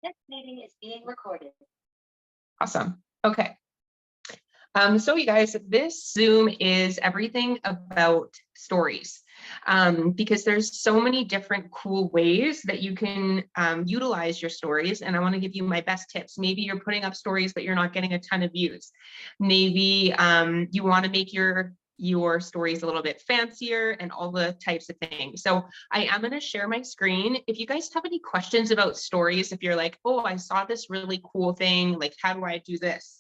This meeting is being recorded. Awesome. Okay. So you guys, this Zoom is everything about stories, because there's so many different cool ways that you can utilize your stories. And I want to give you my best tips. Maybe you're putting up stories, but you're not getting a ton of views. Maybe you want to make your stories a little bit fancier and all the types of things. So I am going to share my screen. If you guys have any questions about stories, if you're like, oh, I saw this really cool thing, like, how do I do this?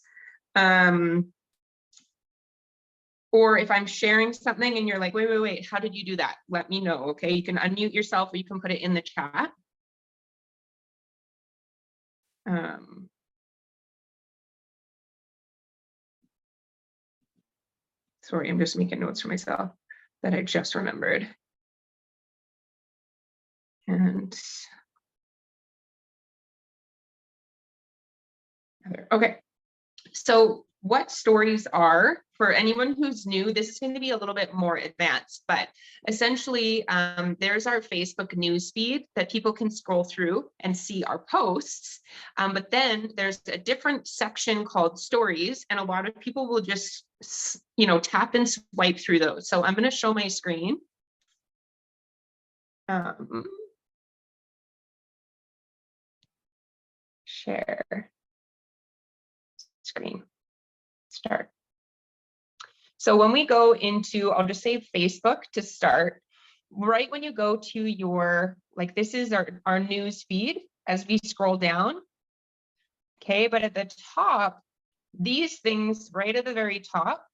Or if I'm sharing something and you're like, wait, how did you do that? Let me know, okay? You can unmute yourself or you can put it in the chat. Sorry, I'm just making notes for myself that I just remembered. And okay, so what stories are, for anyone who's new, this is going to be a little bit more advanced, but essentially there's our Facebook news feed that people can scroll through and see our posts. But then there's a different section called stories, and a lot of people will just, tap and swipe through those. So I'm going to show my screen. Share screen. Start. So when we go into, I'll just say Facebook to start, right when you go to your, like, this is our news feed as we scroll down. Okay, but at the top, these things right at the very top,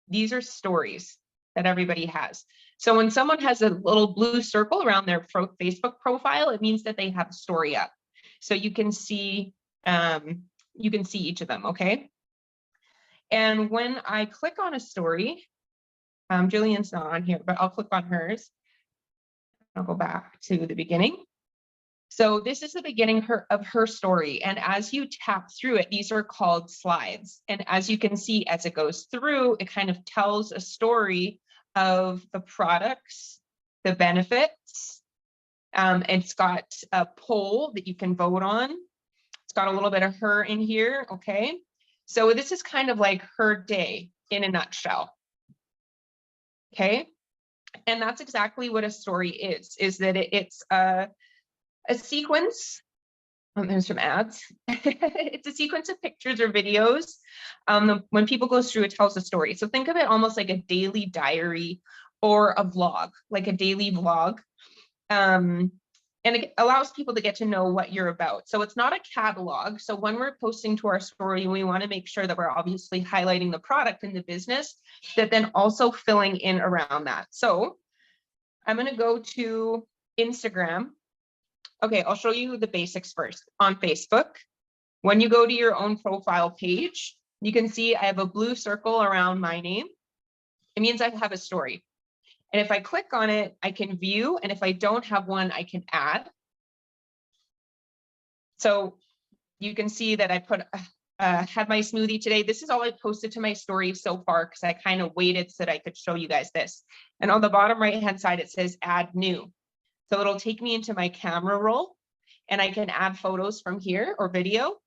these are stories that everybody has. So when someone has a little blue circle around their Facebook profile, it means that they have a story up. So you can see each of them, okay? And when I click on a story, Jillian's not on here, but I'll click on hers. I'll go back to the beginning. So this is the beginning of her story. And as you tap through it, these are called slides. And as you can see, as it goes through, it kind of tells a story of the products, the benefits. It's got a poll that you can vote on. It's got a little bit of her in here, okay? So this is kind of like her day in a nutshell, okay? And that's exactly what a story is that it's a sequence. There's some ads. It's a sequence of pictures or videos. When people go through, it tells a story. So think of it almost like a daily diary or a vlog, like a daily vlog. And it allows people to get to know what you're about. So it's not a catalog. So when we're posting to our story, we want to make sure that we're obviously highlighting the product in the business, that then also filling in around that. So I'm going to go to Instagram. Okay, I'll show you the basics first. On Facebook, when you go to your own profile page, you can see I have a blue circle around my name. It means I have a story. And if I click on it, I can view. And if I don't have one, I can add. So you can see that I had my smoothie today. This is all I posted to my story so far because I kind of waited so that I could show you guys this. And on the bottom right-hand side, it says add new. So it'll take me into my camera roll and I can add photos from here or video.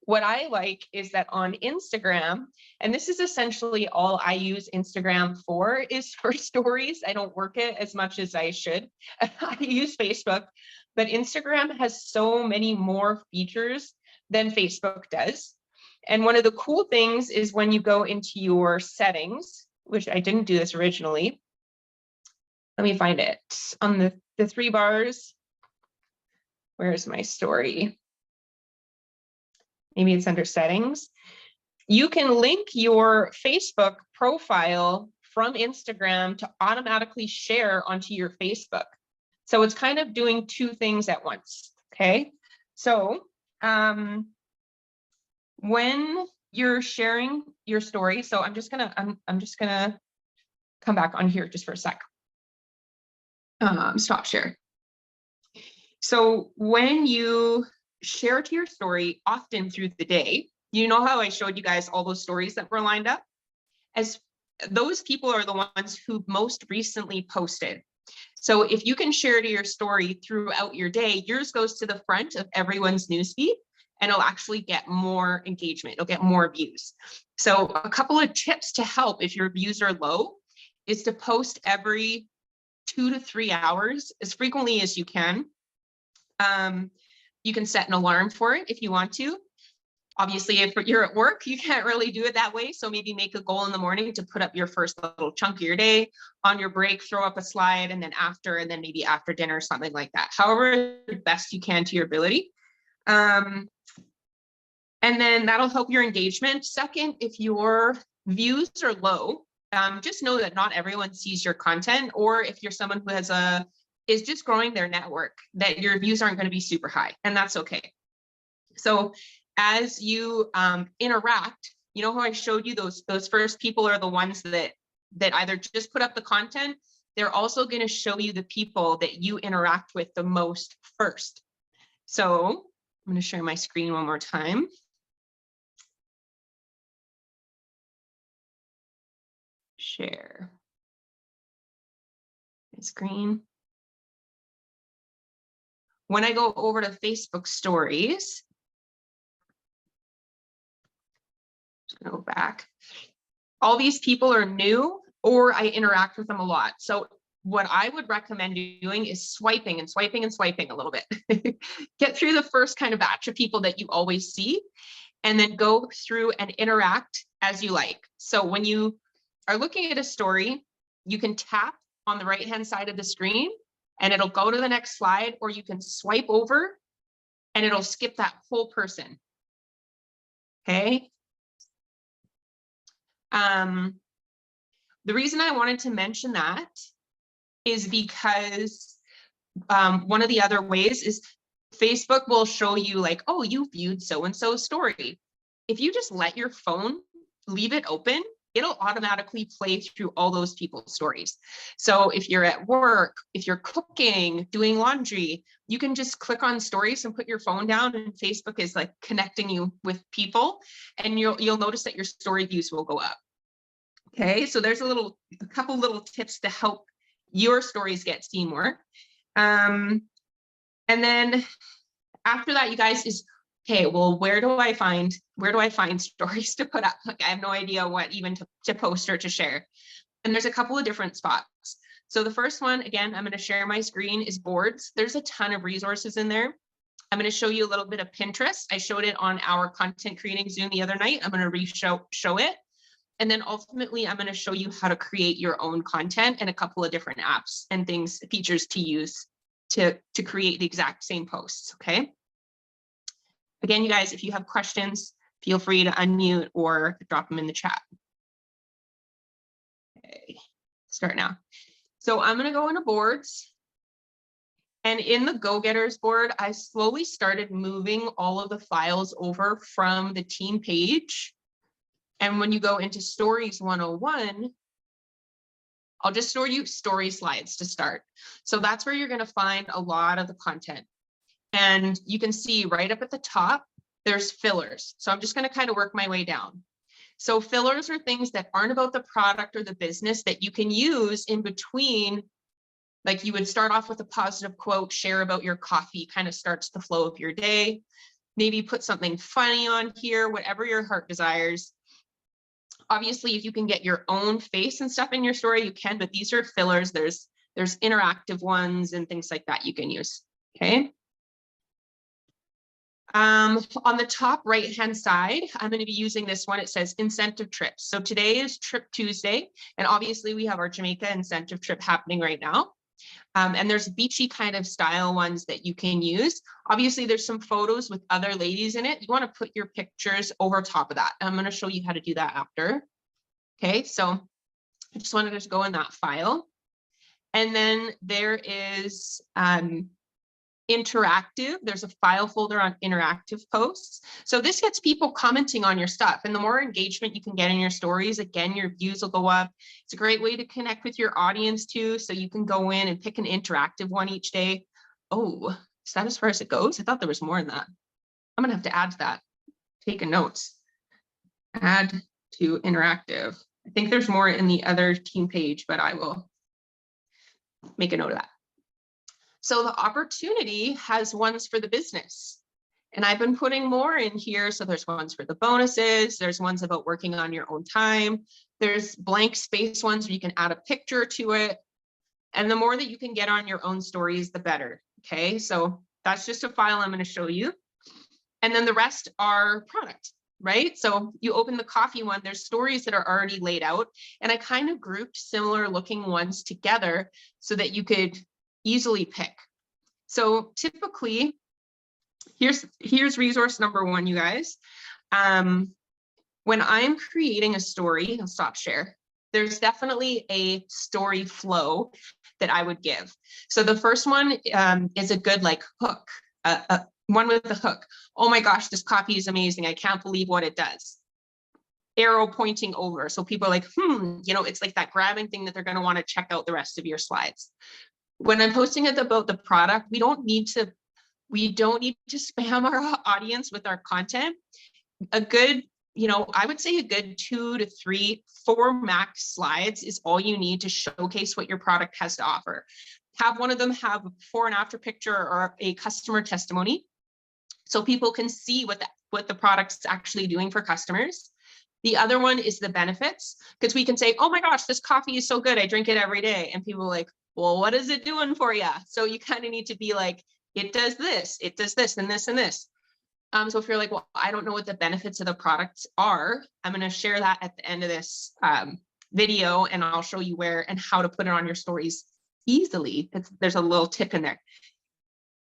What I like is that on Instagram, and this is essentially all I use Instagram for, is for stories. I don't work it as much as I should. I use Facebook, but Instagram has so many more features than Facebook does. And one of the cool things is when you go into your settings, which I didn't do this originally. Let me find it on the three bars. Where's my story? Maybe it's under settings. You can link your Facebook profile from Instagram to automatically share onto your Facebook. So it's kind of doing two things at once, okay? So when you're sharing your story, so I'm just gonna come back on here just for a sec. Stop share. So when you share to your story, often through the day, you know how I showed you guys all those stories that were lined up? As those people are the ones who most recently posted. So if you can share to your story throughout your day, yours goes to the front of everyone's newsfeed and it'll actually get more engagement. It'll get more views. So a couple of tips to help if your views are low is to post every 2 to 3 hours as frequently as you can. You can set an alarm for it if you want to. Obviously, if you're at work, you can't really do it that way. So maybe make a goal in the morning to put up your first little chunk of your day. On your break, throw up a slide, and then maybe after dinner, something like that. However, best you can to your ability. And then that'll help your engagement. Second, if your views are low, just know that not everyone sees your content, or if you're someone who is just growing their network, that your views aren't going to be super high, and that's okay. So as you interact, you know how I showed you those first people are the ones that either just put up the content, they're also going to show you the people that you interact with the most first. So I'm going to share my screen one more time. Share my screen. When I go over to Facebook stories, go back. All these people are new, or I interact with them a lot. So what I would recommend doing is swiping and swiping and swiping a little bit. Get through the first kind of batch of people that you always see, and then go through and interact as you like. So when you are looking at a story, you can tap on the right-hand side of the screen and it'll go to the next slide, or you can swipe over and it'll skip that whole person. Okay. The reason I wanted to mention that is because one of the other ways is Facebook will show you like, oh, you viewed so-and-so story. If you just let your phone, leave it open, it'll automatically play through all those people's stories. So if you're at work, if you're cooking, doing laundry, you can just click on stories and put your phone down, and Facebook is like connecting you with people, and you'll notice that your story views will go up. Okay, so there's a couple little tips to help your stories get seen more. And then after that, you guys is, okay, well, where do I find stories to put up? Like, I have no idea what even to post or to share. And there's a couple of different spots. So the first one, again, I'm going to share my screen, is boards. There's a ton of resources in there. I'm going to show you a little bit of Pinterest. I showed it on our content creating Zoom the other night. I'm going to show it. And then ultimately, I'm going to show you how to create your own content and a couple of different apps and features to use to create the exact same posts, okay? Again, you guys, if you have questions, feel free to unmute or drop them in the chat. Okay, start now. So I'm going to go into boards. And in the Go-Getters board, I slowly started moving all of the files over from the team page. And when you go into Stories 101, I'll just show you story slides to start. So that's where you're going to find a lot of the content. And you can see right up at the top, there's fillers. So I'm just going to kind of work my way down. So fillers are things that aren't about the product or the business that you can use in between. Like, you would start off with a positive quote, share about your coffee, kind of starts the flow of your day. Maybe put something funny on here, whatever your heart desires. Obviously, if you can get your own face and stuff in your story, you can, but these are fillers. There's interactive ones and things like that you can use, okay? On the top right-hand side, I'm going to be using this one. It says incentive trips. So today is Trip Tuesday, and obviously we have our Jamaica incentive trip happening right now. And there's beachy kind of style ones that you can use. Obviously, there's some photos with other ladies in it. You want to put your pictures over top of that. I'm going to show you how to do that after. Okay, so I just wanted to go in that file. And then there is interactive. There's a file folder on interactive posts. So this gets people commenting on your stuff. And the more engagement you can get in your stories, again, your views will go up. It's a great way to connect with your audience too. So you can go in and pick an interactive one each day. Oh, is that as far as it goes? I thought there was more than that. I'm going to have to add to that. Take a note. Add to interactive. I think there's more in the other team page, but I will Make a note of that. So the opportunity has ones for the business. And I've been putting more in here. So there's ones for the bonuses. There's ones about working on your own time. There's blank space ones where you can add a picture to it. And the more that you can get on your own stories, the better. Okay, so that's just a file I'm going to show you. And then the rest are product, right? So you open the coffee one, there's stories that are already laid out. And I kind of grouped similar looking ones together so that you could easily pick. So typically, here's resource number one, you guys. When I'm creating a story, I'll stop share. There's definitely a story flow that I would give. So the first one is a good like hook, one with the hook. Oh my gosh, this coffee is amazing. I can't believe what it does. Arrow pointing over. So people are like, you know, it's like that grabbing thing that they're going to want to check out the rest of your slides. When I'm posting it about the product, we don't need to spam our audience with our content. A good, you know, I would say a good 2 to 3, 4 max slides is all you need to showcase what your product has to offer. Have one of them have a before and after picture or a customer testimony, so people can see what the product's actually doing for customers. The other one is the benefits, because we can say, oh my gosh, this coffee is so good, I drink it every day. And people are like, well, what is it doing for you? So you kind of need to be like, it does this, and this, and this. So if you're like, well, I don't know what the benefits of the products are, I'm going to share that at the end of this video, and I'll show you where and how to put it on your stories easily. There's a little tip in there.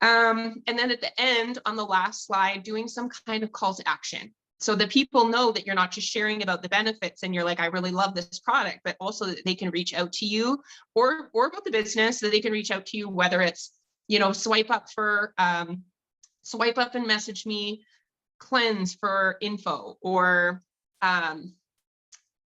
And then at the end, on the last slide, doing some kind of call to action, so that people know that you're not just sharing about the benefits and you're like, I really love this product, but also that they can reach out to you or about the business, so that they can reach out to you, whether it's, you know, swipe up and message me, cleanse for info, or I'm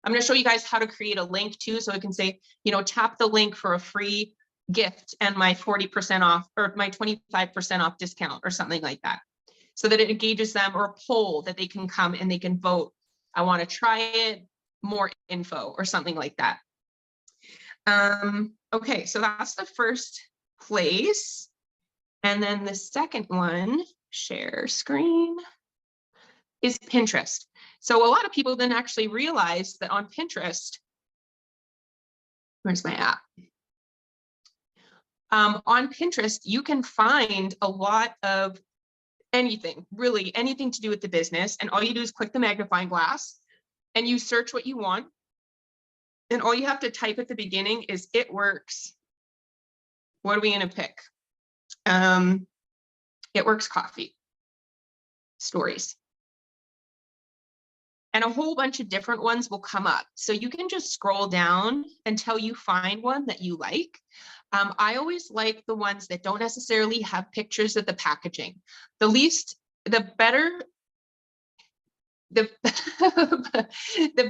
going to show you guys how to create a link too. So I can say, you know, tap the link for a free gift and my 40% off or my 25% off discount or something like that, so that it engages them, or a poll that they can come and they can vote. I want to try it, more info or something like that. Okay, so that's the first place. And then the second one, share screen, is Pinterest. So a lot of people didn't actually realize that on Pinterest, where's my app? On Pinterest, you can find a lot of anything, really anything to do with the business. And all you do is click the magnifying glass and you search what you want. And all you have to type at the beginning is "it works." What are we going to pick? It Works Coffee stories. And a whole bunch of different ones will come up. So you can just scroll down until you find one that you like. I always like the ones that don't necessarily have pictures of the packaging. The better, the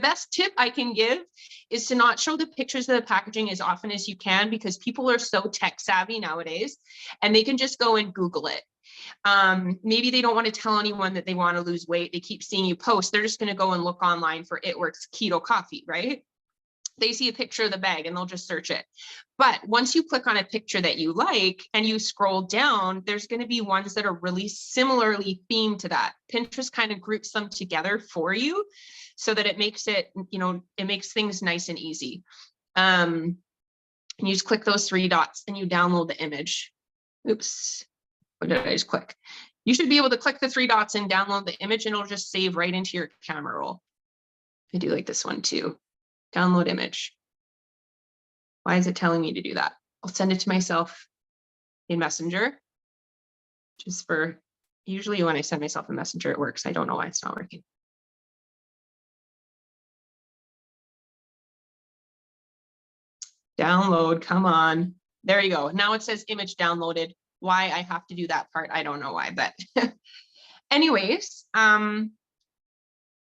best tip I can give is to not show the pictures of the packaging as often as you can, because people are so tech savvy nowadays and they can just go and Google it. Maybe they don't want to tell anyone that they want to lose weight. They keep seeing you post. They're just going to go and look online for It Works Keto Coffee, right? They see a picture of the bag and they'll just search it. But once you click on a picture that you like and you scroll down, there's going to be ones that are really similarly themed to that. Pinterest kind of groups them together for you so that it makes it, you know, it makes things nice and easy. And you just click those 3 dots and you download the image. Oops. What did I just click? You should be able to click the 3 dots and download the image, and it'll just save right into your camera roll. I do like this one too. Download image. Why is it telling me to do that? I'll send it to myself in Messenger. Just for, usually when I send myself in Messenger, it works. I don't know why it's not working. Download, come on. There you go. Now it says image downloaded. Why I have to do that part, I don't know why, but anyways,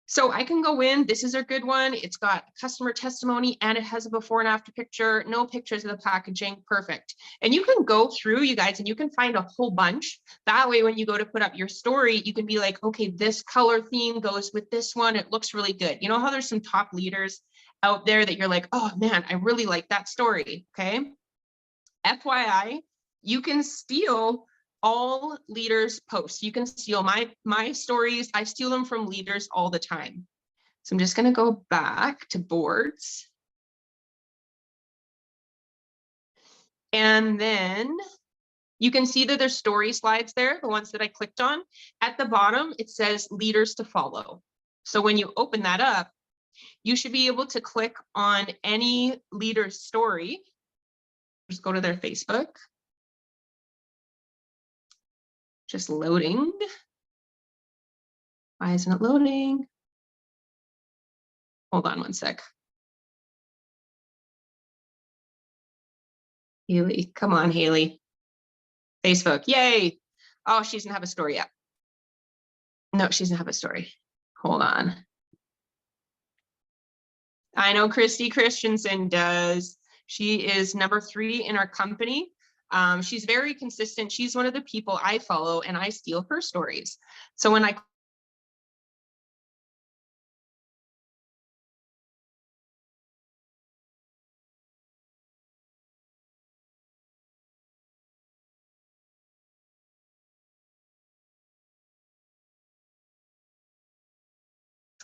so I can go in, this is a good one. It's got customer testimony and it has a before and after picture, no pictures of the packaging, perfect. And you can go through, you guys, and you can find a whole bunch. That way, when you go to put up your story, you can be like, okay, this color theme goes with this one. It looks really good. You know how there's some top leaders out there that you're like, oh man, I really like that story, okay? FYI, you can steal all leaders' posts. You can steal my stories. I steal them from leaders all the time. So I'm just going to go back to boards. And then you can see that there's story slides there, the ones that I clicked on. At the bottom, it says leaders to follow. So when you open that up, you should be able to click on any leader's story. Just go to their Facebook. Just loading. Why isn't it loading? Hold on one sec. Haley, come on, Haley. Facebook, yay. Oh, she doesn't have a story yet. No, she doesn't have a story. Hold on. I know Christy Christensen does. She is number 3 in our company. She's very consistent. She's one of the people I follow and I steal her stories. So when I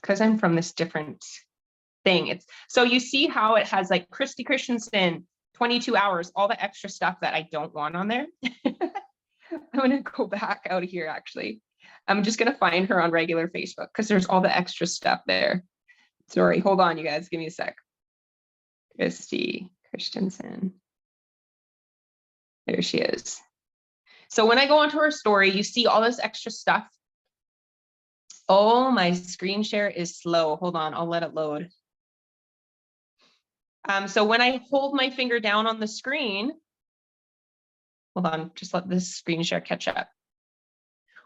because I'm from this different thing. It's so you see how it has like Christy Christensen, 22 hours, all the extra stuff that I don't want on there. I'm going to go back out of here, actually. I'm just going to find her on regular Facebook because there's all the extra stuff there. Sorry, hold on, you guys. Give me a sec. Christy Christensen. There she is. So when I go onto her story, you see all this extra stuff. Oh, my screen share is slow. Hold on, I'll let it load. So when I hold my finger down on the screen, hold on, just let this screen share catch up.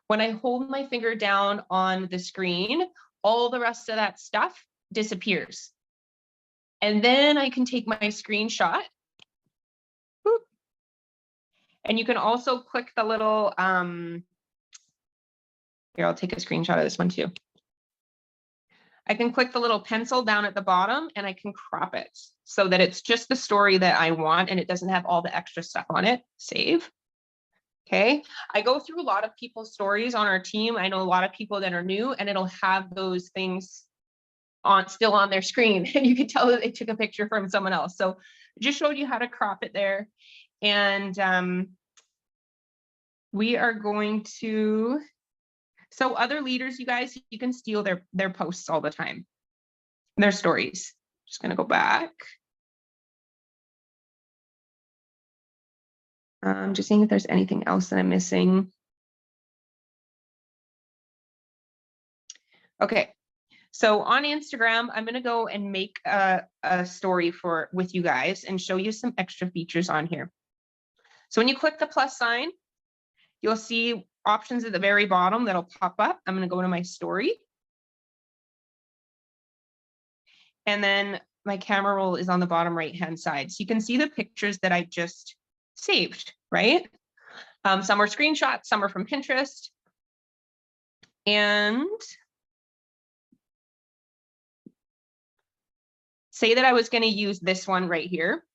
When I hold my finger down on the screen, all the rest of that stuff disappears. And then I can take my screenshot. Boop. And you can also click the little, here, I'll take a screenshot of this one too. I can click the little pencil down at the bottom and I can crop it so that it's just the story that I want and it doesn't have all the extra stuff on it. Save. Okay. I go through a lot of people's stories on our team. I know a lot of people that are new and it'll have those things still on their screen and you can tell that they took a picture from someone else. So just showed you how to crop it there. And we are going to, so other leaders, you guys, you can steal their posts all the time, their stories. Just gonna go back. Just seeing if there's anything else that I'm missing. Okay, so on Instagram, I'm gonna go and make a story with you guys and show you some extra features on here. So when you click the plus sign, you'll see options at the very bottom that'll pop up. I'm gonna go to my story. And then my camera roll is on the bottom right-hand side. So you can see the pictures that I just saved, right? Some are screenshots, some are from Pinterest. And say that I was going to use this one right here.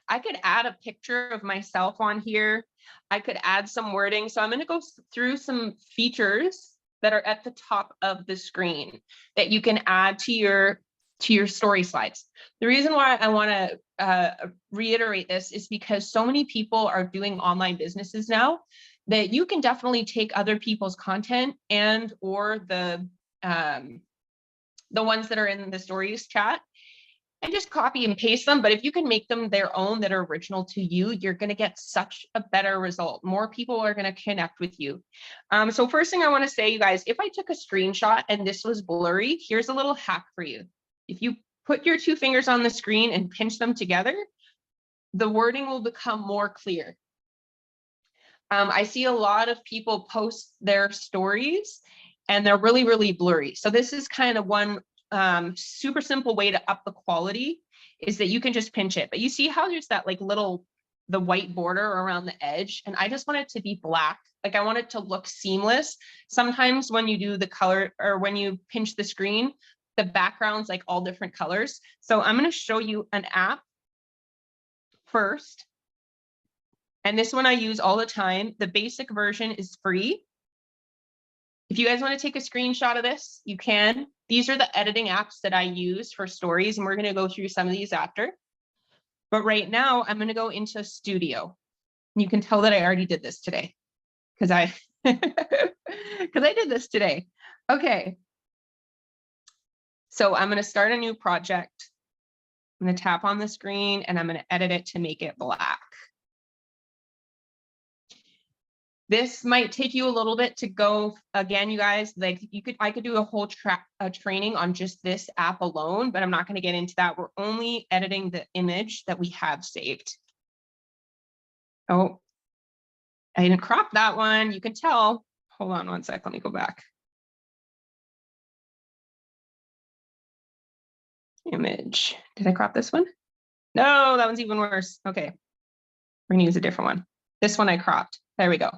I could add a picture of myself on here. I could add some wording. So I'm going to go through some features that are at the top of the screen that you can add to your story slides. The reason why I want to reiterate this is because so many people are doing online businesses now that you can definitely take other people's content and or the ones that are in the stories chat and just copy and paste them. But if you can make them their own that are original to you, you're going to get such a better result. More people are going to connect with you. So first thing I want to say, you guys, if I took a screenshot and this was blurry, here's a little hack for you. If you put your 2 fingers on the screen and pinch them together, the wording will become more clear. I see a lot of people post their stories and they're really, really blurry. So this is kind of one super simple way to up the quality is that you can just pinch it. But you see how there's that like the white border around the edge, and I just want it to be black. Like I want it to look seamless. Sometimes when you do the color or when you pinch the screen, the background's like all different colors. So I'm going to show you an app first And this one I use all the time. The basic version is free. If you guys want to take a screenshot of this, you can. These are the editing apps that I use for stories, and we're going to go through some of these after. But right now, I'm going to go into Studio. You can tell that I already did this today because I did this today. Okay. So I'm going to start a new project. I'm going to tap on the screen and I'm going to edit it to make it black. This might take you a little bit to go again, you guys. Like I could do a whole training on just this app alone, but I'm not going to get into that. We're only editing the image that we have saved. Oh, I didn't crop that one. You can tell. Hold on one sec. Let me go back. Image. Did I crop this one? No, that one's even worse. Okay. We're gonna use a different one. This one I cropped. There we go.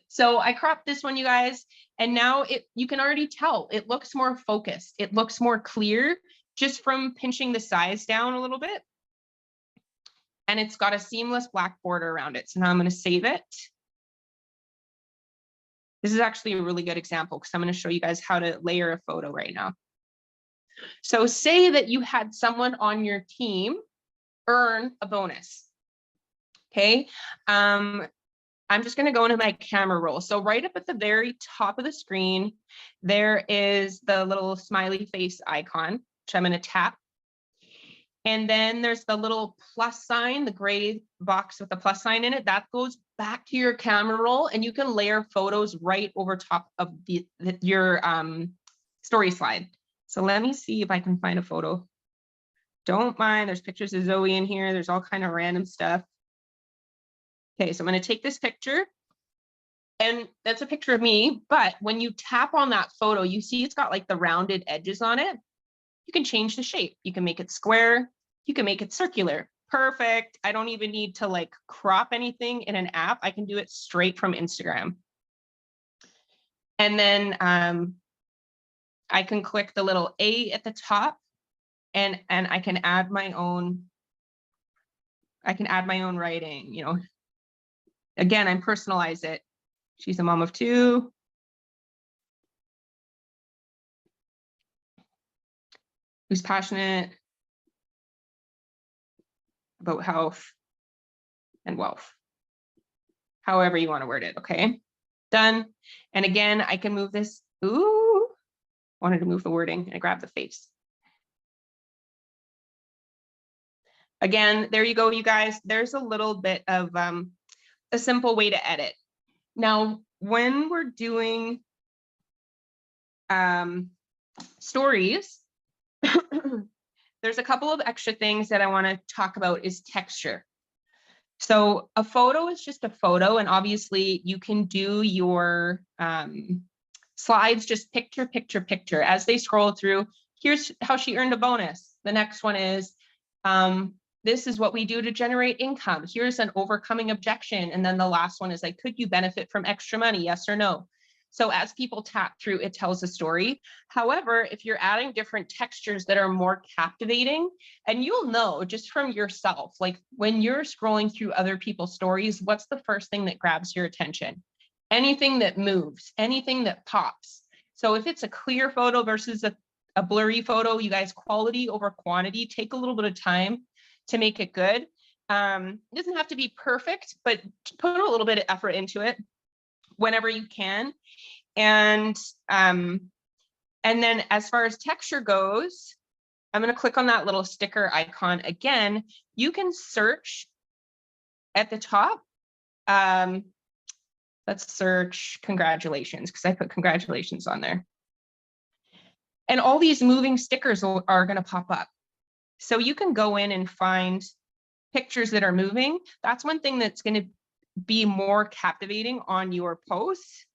So I cropped this one, you guys, and now you can already tell it looks more focused. It looks more clear just from pinching the size down a little bit. And it's got a seamless black border around it. So now I'm going to save it. This is actually a really good example because I'm going to show you guys how to layer a photo right now. So say that you had someone on your team earn a bonus. Okay. I'm just going to go into my camera roll. So right up at the very top of the screen, there is the little smiley face icon, which I'm going to tap. And then there's the little plus sign, the gray box with the plus sign in it. That goes back to your camera roll, and you can layer photos right over top of your story slide. So let me see if I can find a photo. Don't mind, there's pictures of Zoe in here. There's all kind of random stuff. Okay, so I'm going to take this picture, and that's a picture of me. But when you tap on that photo, you see it's got like the rounded edges on it. You can change the shape. You can make it square. You can make it circular. Perfect. I don't even need to like crop anything in an app. I can do it straight from Instagram. And then I can click the little A at the top, and I can add my own. I can add my own writing, you know. Again, I personalize it. She's a mom of 2. Who's passionate about health and wealth. However you want to word it, okay? Done. And again, I can move this. Ooh, wanted to move the wording. I grabbed the face. Again, there you go, you guys. There's a little bit of a simple way to edit. Now, when we're doing stories, there's a couple of extra things that I want to talk about is texture. So a photo is just a photo, and obviously you can do your slides just picture, picture, picture. As they scroll through, here's how she earned a bonus. The next one is, this is what we do to generate income. Here's an overcoming objection. And then the last one is like, could you benefit from extra money? Yes or no? So as people tap through, it tells a story. However, if you're adding different textures that are more captivating, and you'll know just from yourself, like when you're scrolling through other people's stories, what's the first thing that grabs your attention? Anything that moves, anything that pops. So if it's a clear photo versus a blurry photo, you guys, quality over quantity, take a little bit of time to make it good. It doesn't have to be perfect, but put a little bit of effort into it whenever you can. And then as far as texture goes, I'm going to click on that little sticker icon again. You can search at the top. Let's search congratulations, because I put congratulations on there. And all these moving stickers are going to pop up. So you can go in and find pictures that are moving. That's one thing that's going to be more captivating on your posts.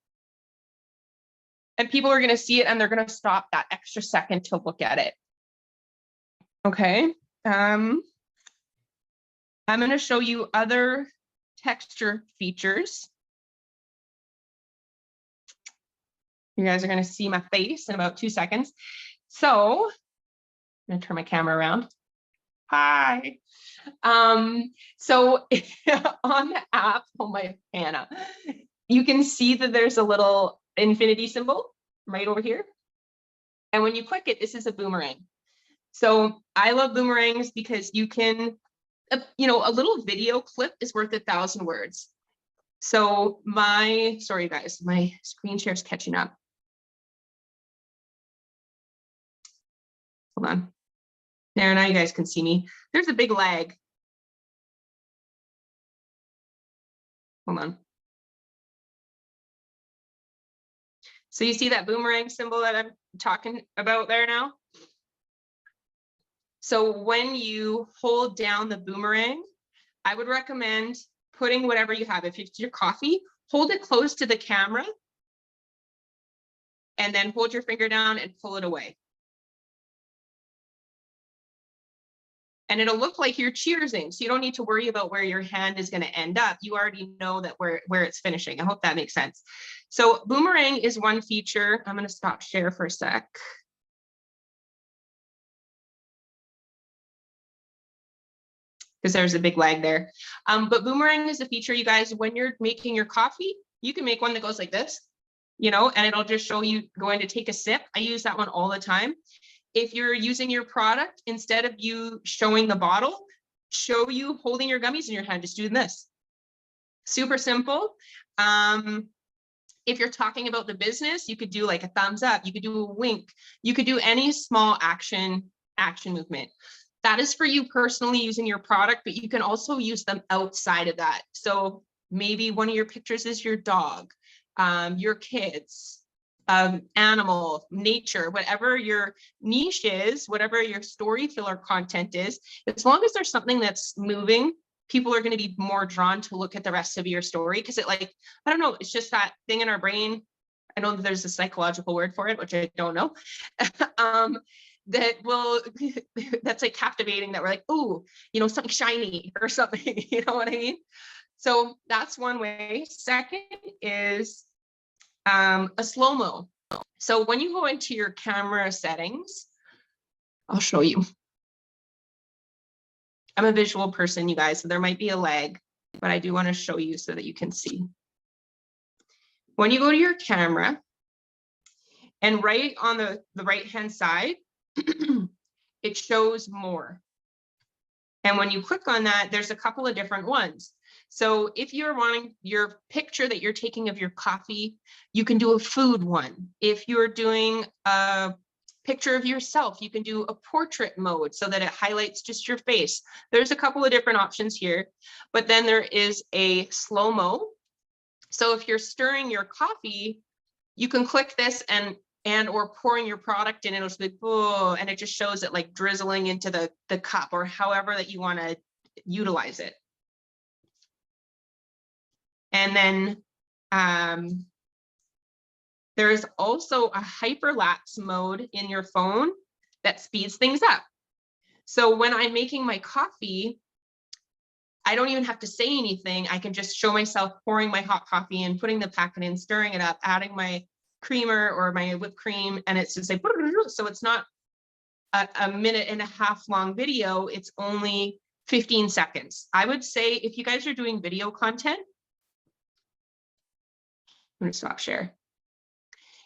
And people are going to see it and they're going to stop that extra second to look at it. Okay. I'm going to show you other texture features. You guys are going to see my face in about 2 seconds. So I'm going to turn my camera around. Hi. So on the app, oh my Hannah, you can see that there's a little infinity symbol right over here. And when you click it, this is a boomerang. So I love boomerangs because you can, a little video clip is worth 1,000 words. So sorry guys, my screen share is catching up. Hold on. There, now you guys can see me. There's a big lag. Hold on. So you see that boomerang symbol that I'm talking about there now? So when you hold down the boomerang, I would recommend putting whatever you have. If it's your coffee, hold it close to the camera and then hold your finger down and pull it away. And it'll look like you're cheersing. So you don't need to worry about where your hand is going to end up. You already know that where it's finishing. I hope that makes sense. So boomerang is one feature. I'm going to stop share for a sec. Because there's a big lag there. But boomerang is a feature, you guys, when you're making your coffee, you can make one that goes like this, and it'll just show you going to take a sip. I use that one all the time. If you're using your product, instead of you showing the bottle, show you holding your gummies in your hand, just doing this. Super simple. If you're talking about the business, you could do like a thumbs up, you could do a wink, you could do any small action movement. That is for you personally using your product, but you can also use them outside of that. So maybe one of your pictures is your dog, your kids, animal, nature, whatever your niche is, whatever your story filler content is, as long as there's something that's moving, people are going to be more drawn to look at the rest of your story. Because I don't know, it's just that thing in our brain. I know that there's a psychological word for it, which I don't know. That's like captivating, that we're like, oh, something shiny or something, you know what I mean? So that's one way. Second is a slow-mo. So when you go into your camera settings, I'll show you. I'm a visual person, you guys, so there might be a lag, but I do want to show you so that you can see. When you go to your camera, and right on the right-hand side, it shows more. And when you click on that, there's a couple of different ones. So if you're wanting your picture that you're taking of your coffee, you can do a food one. If you're doing a picture of yourself, you can do a portrait mode so that it highlights just your face. There's a couple of different options here, but then there is a slow-mo. So if you're stirring your coffee, you can click this and or pouring your product in, it'll just be, oh, and it just shows it like drizzling into the cup, or however that you want to utilize it. And then there is also a hyperlapse mode in your phone that speeds things up. So when I'm making my coffee, I don't even have to say anything. I can just show myself pouring my hot coffee and putting the packet in, stirring it up, adding my creamer or my whipped cream, and it's just like, so it's not a minute and a half long video. It's only 15 seconds. I would say if you guys are doing video content, I'm going to stop share.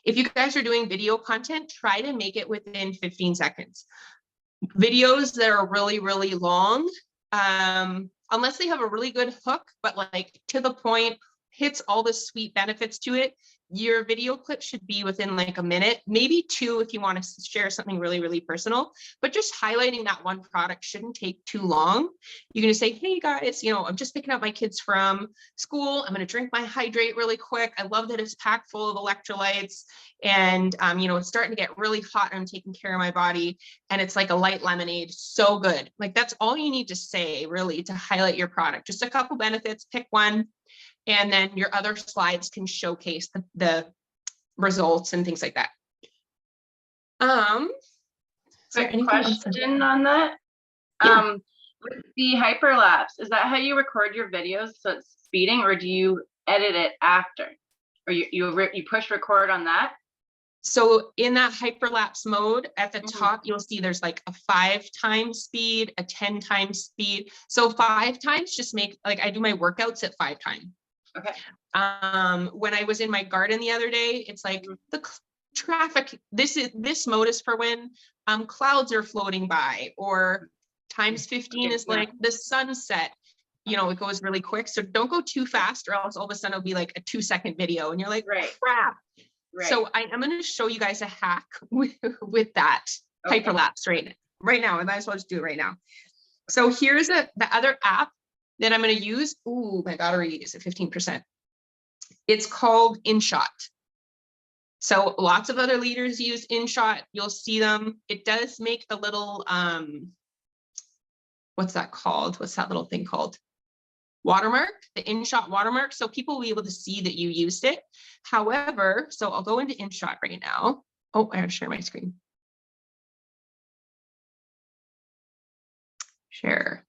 If you guys are doing video content, try to make it within 15 seconds. Videos that are really, really long, unless they have a really good hook, but like to the point, hits all the sweet benefits to it, your video clip should be within like a minute, maybe 2 if you want to share something really, really personal, but just highlighting that one product shouldn't take too long. You're going to say, hey guys, I'm just picking up my kids from school. I'm going to drink my hydrate really quick. I love that it's packed full of electrolytes, and it's starting to get really hot and I'm taking care of my body, and it's like a light lemonade. So good. Like that's all you need to say really to highlight your product. Just a couple benefits, pick one. And then your other slides can showcase the results and things like that. Quick question on that. Yeah. With the hyperlapse, is that how you record your videos so it's speeding, or do you edit it after? Or you push record on that? So in that hyperlapse mode at the Mhm. top, you'll see there's like a 5 times speed, a 10 times speed. So 5 times just make, like I do my workouts at 5 times. Okay. When I was in my garden the other day, it's like Mhm. the traffic, this mode is for when clouds are floating by, or times 15 Okay, is yeah. like the sunset. You know, it goes really quick. So don't go too fast, or else all of a sudden it'll be like a 2-second video and you're like, Right. crap. Right. So I'm going to show you guys a hack with that Okay. hyperlapse right now. I might as well just do it right now. So here's the other app that I'm going to use. Ooh, my battery is at 15%. It's called InShot. So lots of other leaders use InShot. You'll see them. It does make a little, what's that called? What's that little thing called? Watermark, the InShot watermark. So people will be able to see that you used it. However, so I'll go into InShot right now. Oh, I gotta share my screen. Share.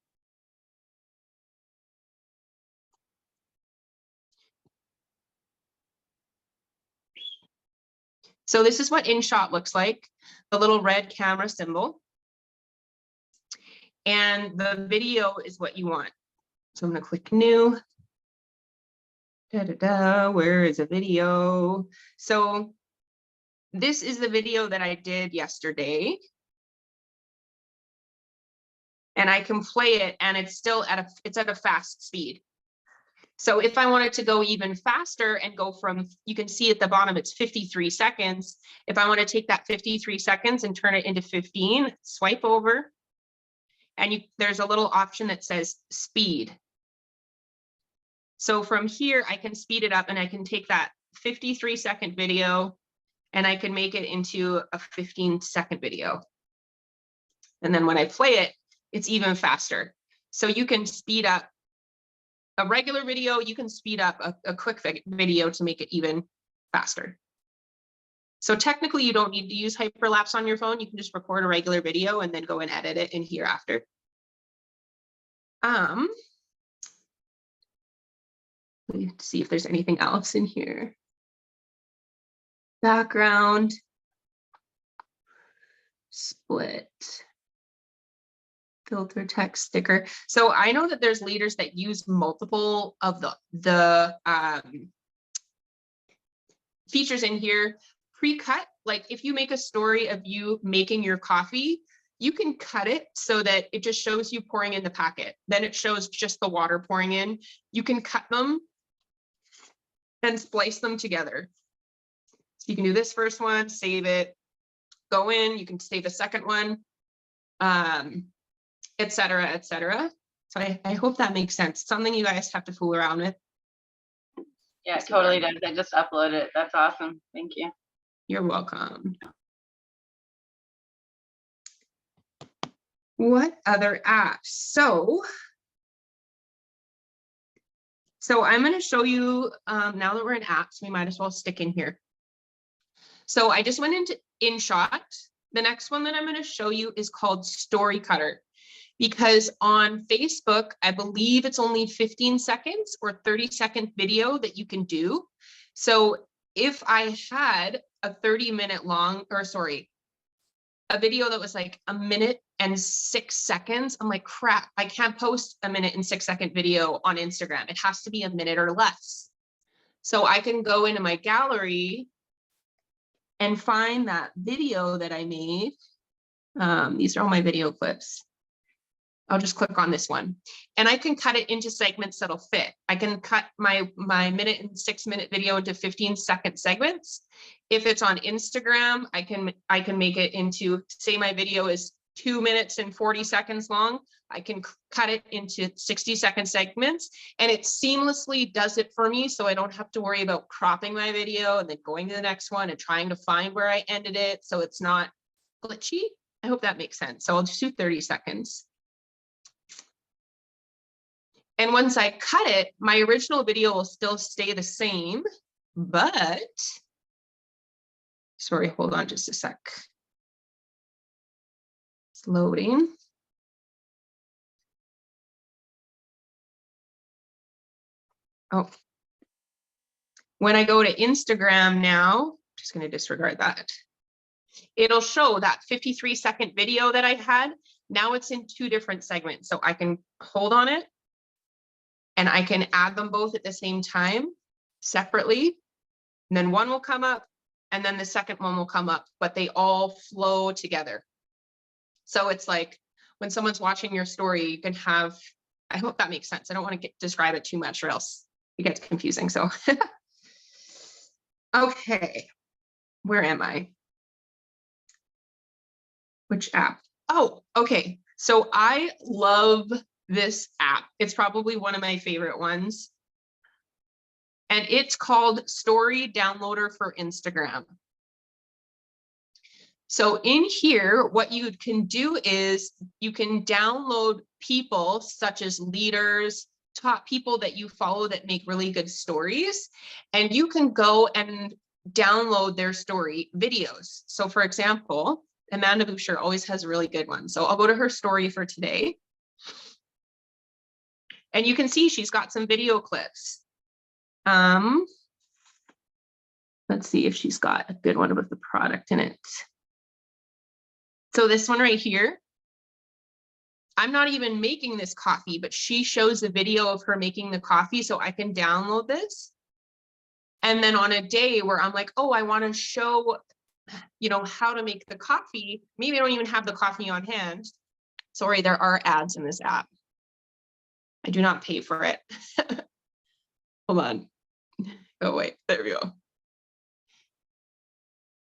So this is what InShot looks like, the little red camera symbol. And the video is what you want. So I'm gonna click new. Where is a video? So this is the video that I did yesterday. And I can play it and it's still at a fast speed. So if I wanted to go even faster and go from, you can see at the bottom, it's 53 seconds. If I want to take that 53 seconds and turn it into 15, swipe over. And there's a little option that says speed. So from here, I can speed it up and I can take that 53-second video and I can make it into a 15-second video. And then when I play it, it's even faster. So you can speed up a regular video, you can speed up a quick video to make it even faster. So technically you don't need to use hyperlapse on your phone. You can just record a regular video and then go and edit it in here after. Let's see if there's anything else in here. Background. Split. Filter text sticker. So I know that there's leaders that use multiple of the features in here. Pre-cut, like if you make a story of you making your coffee, you can cut it so that it just shows you pouring in the packet. Then it shows just the water pouring in. You can cut them and splice them together. So you can do this first one, save it, go in, you can save the second one, et cetera, et cetera. So I hope that makes sense. Something you guys have to fool around with. Yeah, it totally does. I just uploaded it. That's awesome. Thank you. You're welcome. What other apps? So I'm going to show you, now that we're in apps, we might as well stick in here. So I just went into InShot. The next one that I'm going to show you is called Storycutter, because on Facebook, I believe it's only 15 seconds or 30-second video that you can do. So if I had a 30-minute long, or sorry, a video that was like 1 minute and 6 seconds, I'm like, crap, I can't post a 1 minute and 6-second video on Instagram. It has to be 1 minute or less. So I can go into my gallery and find that video that I made. These are all my video clips. I'll just click on this one and I can cut it into segments that'll fit. I can cut my 1 minute and 6-minute video into 15-second segments. If it's on Instagram, I can make it into, say my video is 2 minutes and 40 seconds long. I can cut it into 60-second segments and it seamlessly does it for me. So I don't have to worry about cropping my video and then going to the next one and trying to find where I ended it. So it's not glitchy. I hope that makes sense. So I'll just do 30 seconds. And once I cut it, my original video will still stay the same, but sorry, hold on just a sec. It's loading. Oh. When I go to Instagram now, just going to disregard that. It'll show that 53-second video that I had. Now it's in 2 different segments. So I can hold on it and I can add them both at the same time separately. And then one will come up and then the second one will come up, but they all flow together. So it's like when someone's watching your story, you can have, I hope that makes sense. I don't want to describe it too much or else it gets confusing. So, okay, where am I? Which app? Oh, okay. So I love this app. It's probably one of my favorite ones. And it's called Story Downloader for Instagram. So in here, what you can do is you can download people such as leaders, top people that you follow that make really good stories, and you can go and download their story videos. So for example, Amanda Boucher always has a really good one. So I'll go to her story for today. And you can see she's got some video clips. Let's see if she's got a good one with the product in it. So this one right here, I'm not even making this coffee, but she shows the video of her making the coffee, so I can download this. And then on a day where I'm like, oh, I want to show, you know, how to make the coffee. Maybe I don't even have the coffee on hand. Sorry, there are ads in this app. I do not pay for it. Hold on. Oh, wait, there we go.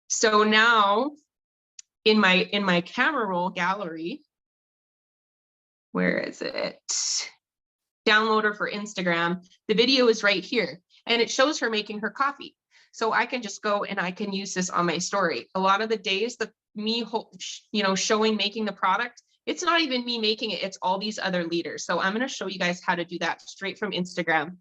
So now in my camera roll gallery, where is it? Downloader for Instagram. The video is right here and it shows her making her coffee. So I can just go and I can use this on my story. A lot of the days, me, you know, showing making the product, it's not even me making it, it's all these other leaders. So I'm going to show you guys how to do that straight from Instagram.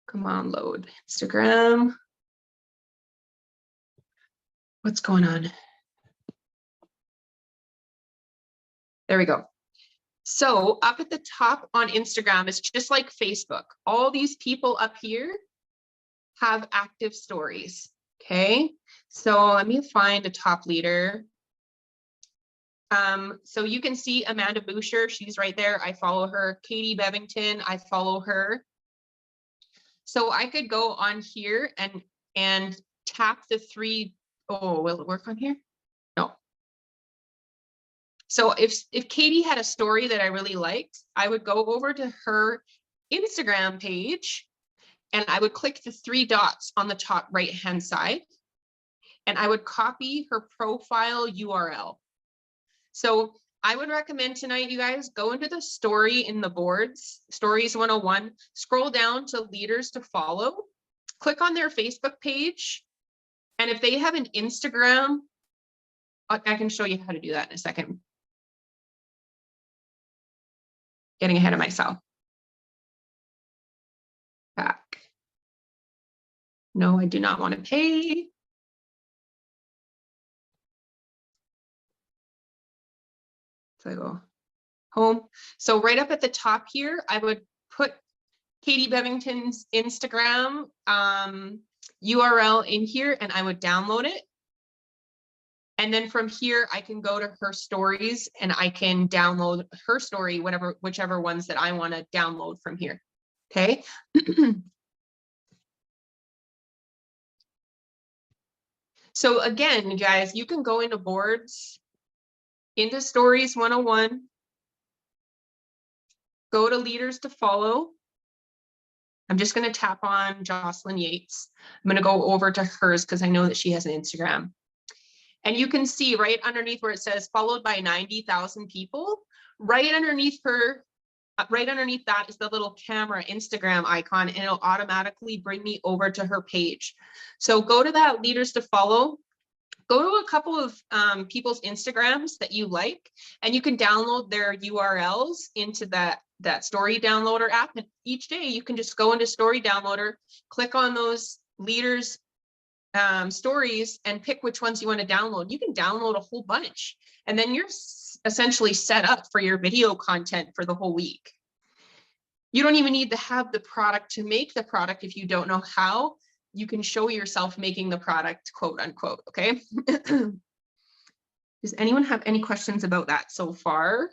Come on, load Instagram. What's going on? There we go. So up at the top on Instagram, it's just like Facebook. All these people up here have active stories. Okay, so let me find a top leader. So you can see Amanda Boucher, she's right there. I follow her. Katie Bevington, I follow her. So I could go on here and tap the 3. Oh, will it work on here? No. So if Katie had a story that I really liked, I would go over to her Instagram page and I would click the 3 dots on the top right-hand side and I would copy her profile URL. So I would recommend tonight, you guys, go into the story in the boards, Stories 101, scroll down to leaders to follow, click on their Facebook page. And if they have an Instagram, I can show you how to do that in a second. Getting ahead of myself. Back. No, I do not want to pay. So I go home. So right up at the top here, I would put Katie Bevington's Instagram URL in here and I would download it. And then from here, I can go to her stories and I can download her story, whichever ones that I want to download from here. Okay. So again, you guys, you can go into boards, into Stories 101, go to leaders to follow. I'm just going to tap on Jocelyn Yates. I'm going to go over to hers because I know that she has an Instagram. And you can see right underneath where it says followed by 90,000 people, right underneath her, right underneath that is the little camera Instagram icon, and it'll automatically bring me over to her page. So go to that leaders to follow, go to a couple of people's Instagrams that you like, and you can download their URLs into that Story Downloader app. And each day you can just go into Story Downloader, click on those leaders stories and pick which ones you want to download. You can download a whole bunch and then you're essentially set up for your video content for the whole week. You don't even need to have the product to make the product. If you don't know how, you can show yourself making the product, quote unquote, okay? Does anyone have any questions about that so far?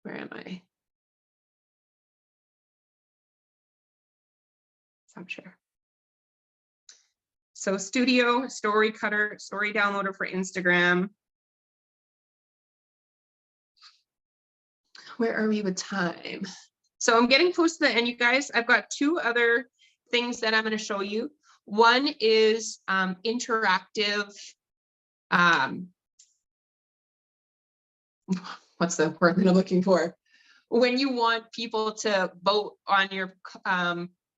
Where am I? Stop share. So Studio, Story Cutter, Story Downloader for Instagram. Where are we with time? So I'm getting close to the end, you guys. I've got 2 other things that I'm going to show you. One is interactive. What's the word that I'm looking for? When you want people to vote on your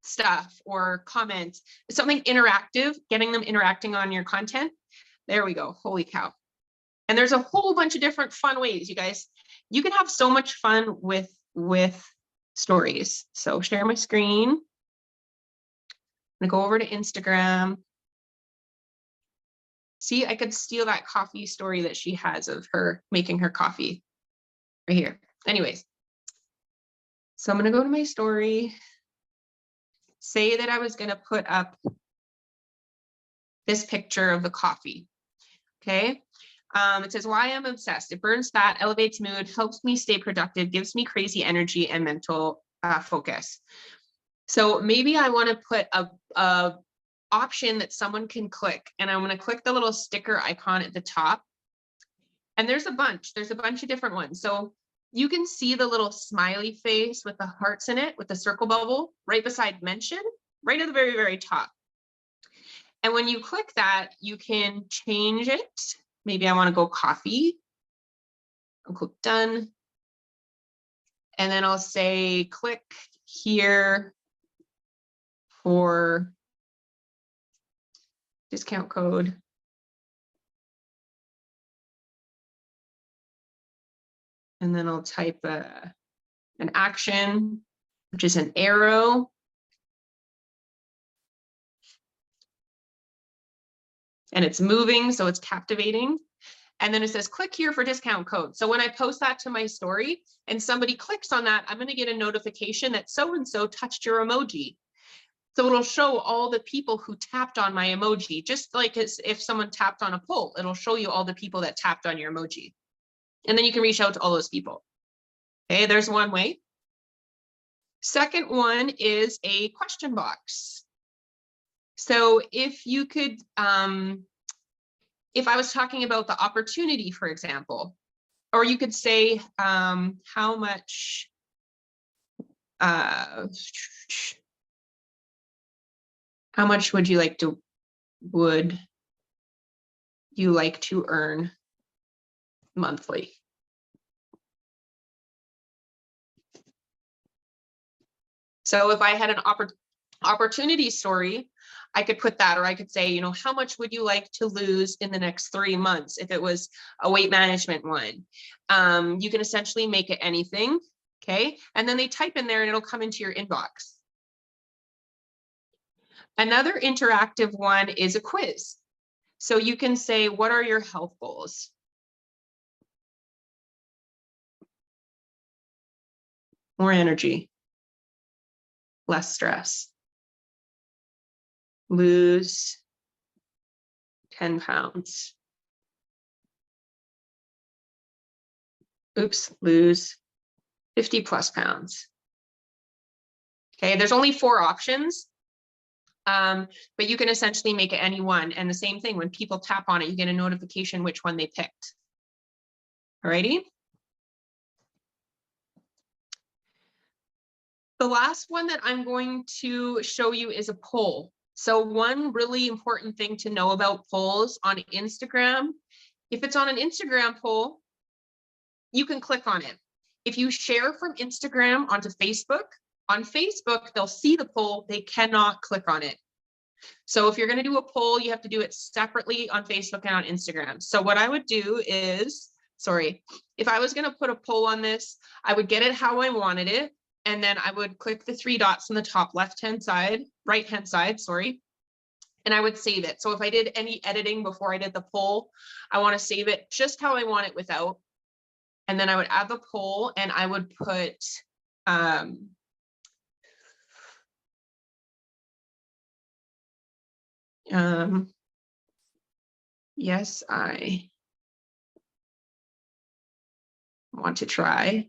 stuff or comment, something interactive, getting them interacting on your content. There we go. Holy cow. And there's a whole bunch of different fun ways, you guys. You can have so much fun with stories. So share my screen. I'm gonna go over to Instagram. See, I could steal that coffee story that she has of her making her coffee right here. Anyways, so I'm gonna go to my story. Say that I was gonna put up this picture of the coffee, okay? It says, why I'm obsessed. It burns fat, elevates mood, helps me stay productive, gives me crazy energy and mental focus. So maybe I want to put a option that someone can click, and I'm going to click the little sticker icon at the top. And there's a bunch of different ones. So you can see the little smiley face with the hearts in it, with the circle bubble right beside mention, right at the very, very top. And when you click that, you can change it. Maybe I want to go coffee. I'll click done. And then I'll say, click here for discount code. And then I'll type an action, which is an arrow. And it's moving, so it's captivating. And then it says, click here for discount code. So when I post that to my story and somebody clicks on that, I'm going to get a notification that so-and-so touched your emoji. So it'll show all the people who tapped on my emoji, just like as if someone tapped on a poll, it'll show you all the people that tapped on your emoji. And then you can reach out to all those people. Okay, there's one way. Second one is a question box. So if you could, if I was talking about the opportunity, for example, or you could say, how much, would you like to earn monthly? So if I had an opportunity story, I could put that, or I could say, how much would you like to lose in the next 3 months? If it was a weight management one, you can essentially make it anything. Okay. And then they type in there and it'll come into your inbox. Another interactive one is a quiz. So you can say, what are your health goals? More energy, less stress, lose 10 pounds. Oops, lose 50 plus pounds. Okay, there's only 4 options, but you can essentially make it any one. And the same thing, when people tap on it, you get a notification which one they picked. Alrighty. The last one that I'm going to show you is a poll. So one really important thing to know about polls on Instagram, if it's on an Instagram poll, you can click on it. If you share from Instagram onto Facebook, on Facebook, they'll see the poll, they cannot click on it. So if you're going to do a poll, you have to do it separately on Facebook and on Instagram. So what I would do is, if I was going to put a poll on this, I would get it how I wanted it. And then I would click the 3 dots on the top right-hand side, and I would save it. So if I did any editing before I did the poll, I want to save it just how I want it without. And then I would add the poll and I would put, yes, I want to try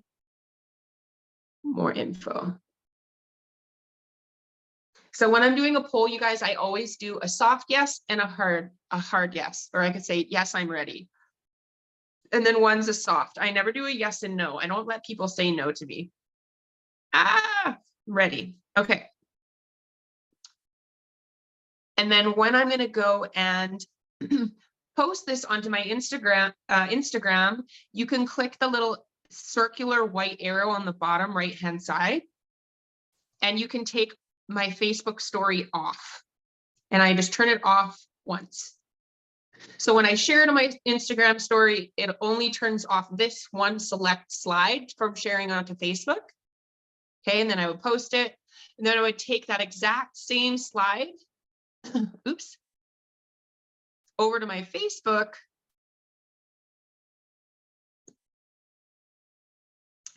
more info. So when I'm doing a poll, you guys, I always do a soft yes and a hard yes, or I could say, yes, I'm ready. And then one's a soft. I never do a yes and no. I don't let people say no to me. Ready. Okay. And then when I'm going to go and post this onto my Instagram, you can click the little circular white arrow on the bottom right-hand side, and you can take my Facebook story off. And I just turn it off once. So when I share it on my Instagram story, it only turns off this one select slide from sharing onto Facebook. Okay, and then I would post it, and then I would take that exact same slide, oops, over to my Facebook.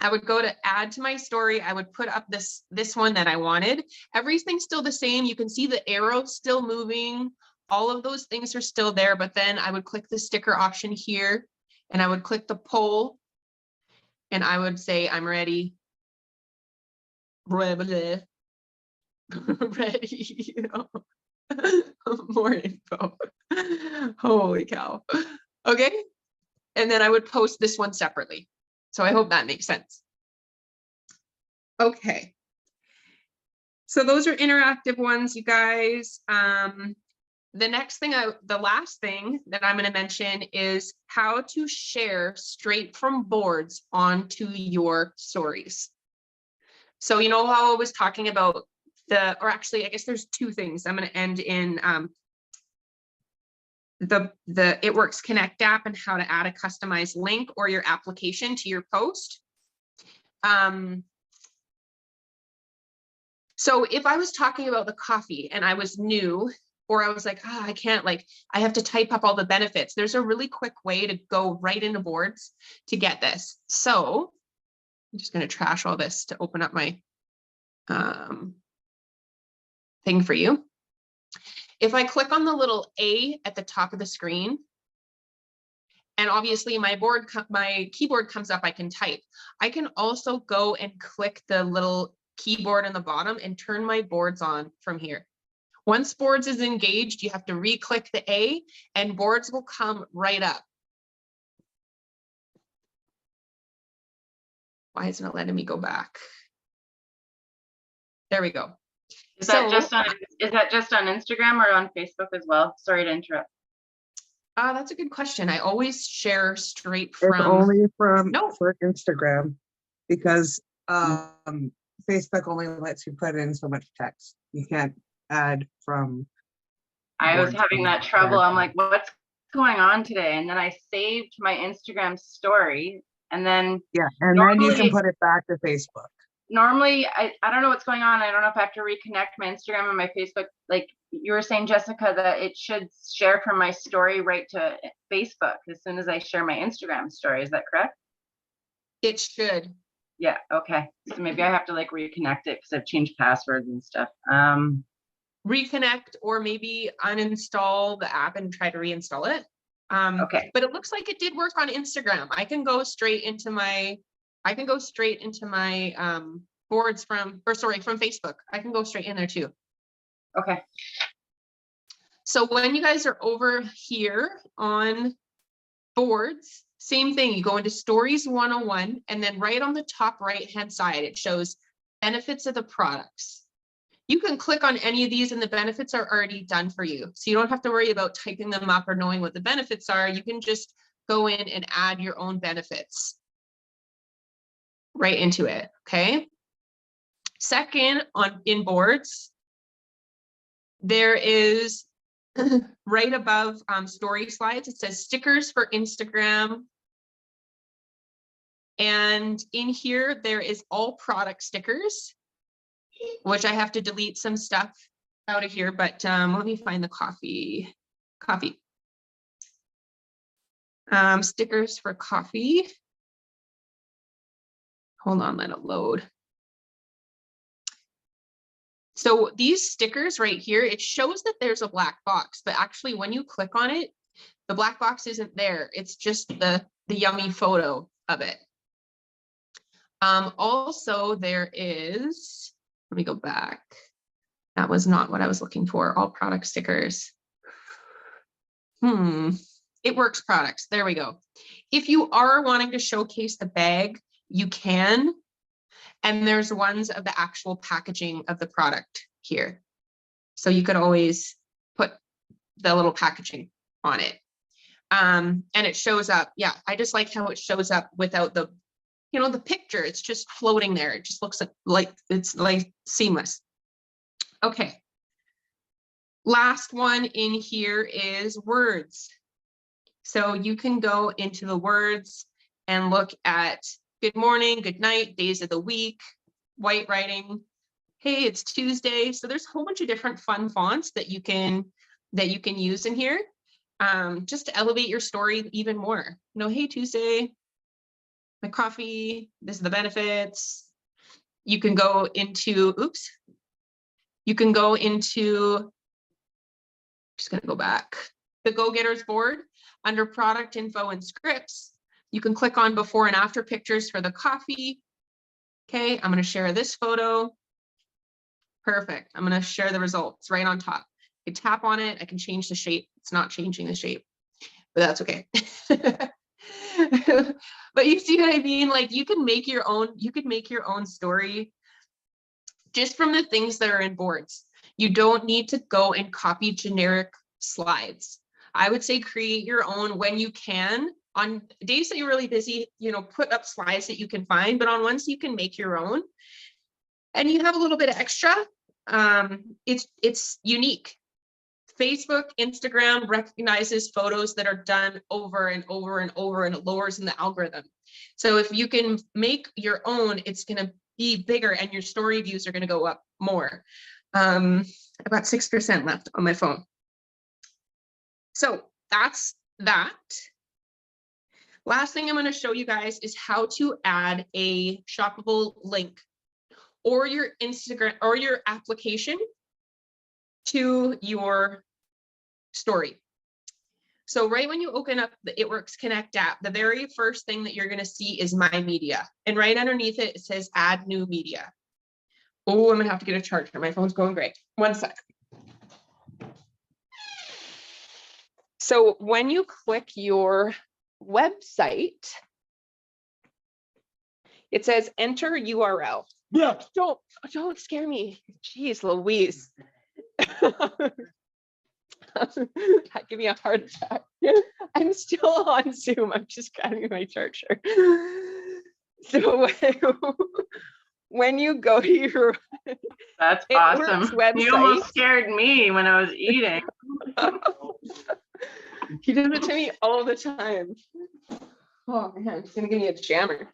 I would go to add to my story. I would put up this one that I wanted. Everything's still the same. You can see the arrow still moving. All of those things are still there, but then I would click the sticker option here, and I would click the poll, and I would say, I'm ready. Ready, you know. More info. Holy cow. Okay. And then I would post this one separately. So I hope that makes sense. Okay. So those are interactive ones, you guys. The last thing that I'm going to mention is how to share straight from boards onto your stories. So, you know how I was talking about or actually, I guess there's two things. I'm going to end in the It Works Connect app and how to add a customized link or your application to your post. So if I was talking about the coffee and I was new, or I was like, oh, I can't, like, I have to type up all the benefits. There's a really quick way to go right into boards to get this. So I'm just going to trash all this to open up my thing for you. If I click on the little A at the top of the screen, and obviously my keyboard comes up, I can type. I can also go and click the little keyboard in the bottom and turn my boards on from here. Once boards is engaged, you have to re-click the A and boards will come right up. Why isn't it letting me go back? There we go. Is that just on Instagram or on Facebook as well? Sorry to interrupt. That's a good question. I always share straight from. It's only from No. for Instagram, because Facebook only lets you put in so much text. You can't add from. I was boards having from that trouble. there. I'm like, what's going on today? And then I saved my Instagram story, and then Yeah, and then you can normally- put it back to Facebook. normally I don't know what's going on. I don't know if I have to reconnect my Instagram and my Facebook. Like you were saying, Jessica, that it should share from my story right to Facebook as soon as I share my Instagram story. Is that correct? It should. Yeah. Okay. So maybe I have to like reconnect it because I've changed passwords and stuff. Reconnect or maybe uninstall the app and try to reinstall it. Okay. But it looks like it did work on Instagram. I can go straight into my boards from Facebook. I can go straight in there too. Okay. So when you guys are over here on boards, same thing, you go into Stories 101, and then right on the top right-hand side, it shows benefits of the products. You can click on any of these and the benefits are already done for you. So you don't have to worry about typing them up or knowing what the benefits are. You can just go in and add your own benefits right into it, okay? Second, in boards, there is right above story slides, it says stickers for Instagram. And in here, there is all product stickers, which I have to delete some stuff out of here, but let me find the coffee. Stickers for coffee. Hold on, let it load. So these stickers right here, it shows that there's a black box, but actually when you click on it, the black box isn't there. It's just the yummy photo of it. Also there is, let me go back. That was not what I was looking for. All product stickers. It Works products. There we go. If you are wanting to showcase the bag, you can. And there's ones of the actual packaging of the product here. So you could always put the little packaging on it. And it shows up. Yeah, I just like how it shows up without the, you know, the picture. It's just floating there. It just looks like it's like seamless. Okay. Last one in here is words. So you can go into the words and look at good morning, good night, days of the week, white writing. Hey, it's Tuesday. So there's a whole bunch of different fun fonts that you can use in here, just to elevate your story even more. You know, hey, Tuesday, my coffee, this is the benefits. You can go into, oops, you can go into, just gonna go back, the Go-Getters board under product info and scripts. You can click on before and after pictures for the coffee. Okay, I'm gonna share this photo. Perfect, I'm gonna share the results right on top. I tap on it, I can change the shape. It's not changing the shape, but that's okay. But you see what I mean? Like you can make your own story just from the things that are in boards. You don't need to go and copy generic slides. I would say create your own when you can. On days that you're really busy, you know, put up slides that you can find, but on ones you can make your own. And you have a little bit of extra. It's unique. Facebook, Instagram recognizes photos that are done over and over and over, and it lowers in the algorithm. So if you can make your own, it's going to be bigger and your story views are going to go up more. I've got 6% left on my phone. So that's that. Last thing I'm going to show you guys is how to add a shoppable link or your Instagram or your application to your story. So right when you open up the It Works Connect app, the very first thing that you're going to see is My Media. And right underneath it, it says Add New Media. Oh, I'm going to have to get a charger. My phone's going great. One sec. So when you click your website, it says enter URL. Yeah. Don't scare me. Jeez, Louise. Give me a heart attack. I'm still on Zoom. I'm just grabbing my charger. So when you go to your That's It awesome. Works website, You almost scared me when I was eating. he does it to me all the time. Oh man, he's gonna give me a jammer.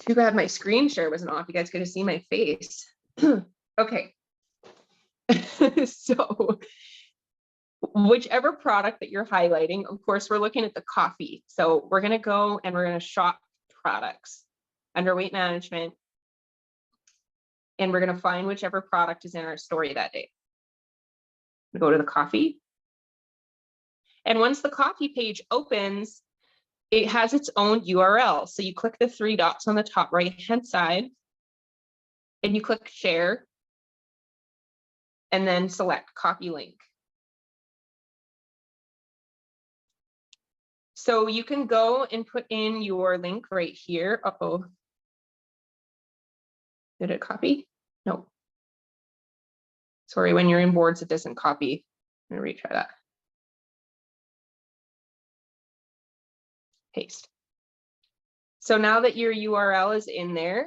Too bad my screen share wasn't off. You guys get to see my face. Okay. So whichever product that you're highlighting, of course, we're looking at the coffee. So we're going to go and we're going to shop products under weight management. And we're going to find whichever product is in our story that day. We go to the coffee. And once the coffee page opens, it has its own URL. So you click the 3 dots on the top right-hand side and you click share and then select copy link. So you can go and put in your link right here. Uh-oh. Did it copy? No. Sorry, when you're in boards, it doesn't copy. I'm gonna retry that. Paste. So now that your URL is in there,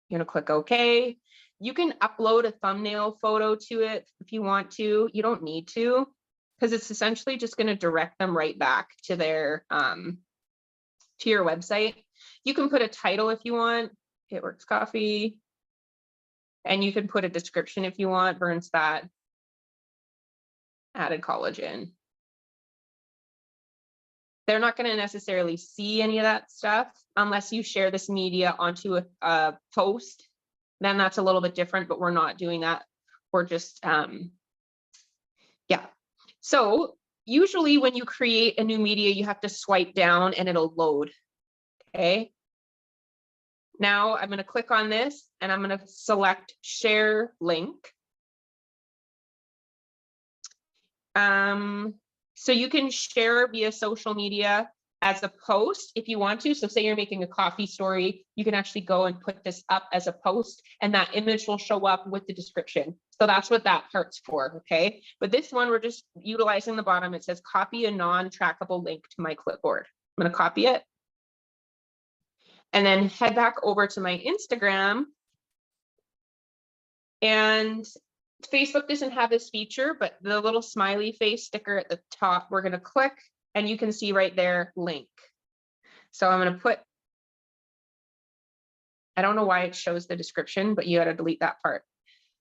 you're gonna click OK. You can upload a thumbnail photo to it if you want to. You don't need to, because it's essentially just going to direct them right back to their to your website. You can put a title if you want. It Works Coffee. And you can put a description if you want. Burns fat, added collagen. they're not going to necessarily see any of that stuff unless you share this media onto a post. Then that's a little bit different, but we're not doing that. We're just, yeah. So usually when you create a new media, you have to swipe down and it'll load. Okay. Now I'm going to click on this and I'm going to select share link. So you can share via social media as a post if you want to. So say you're making a coffee story, you can actually go and put this up as a post and that image will show up with the description. So that's what that part's for, okay? But this one, we're just utilizing the bottom. It says copy a non-trackable link to my clipboard. I'm gonna copy it. And then head back over to my Instagram. And Facebook doesn't have this feature, but the little smiley face sticker at the top, we're going to click and you can see right there, link. So I'm going to put, I don't know why it shows the description, but you got to delete that part.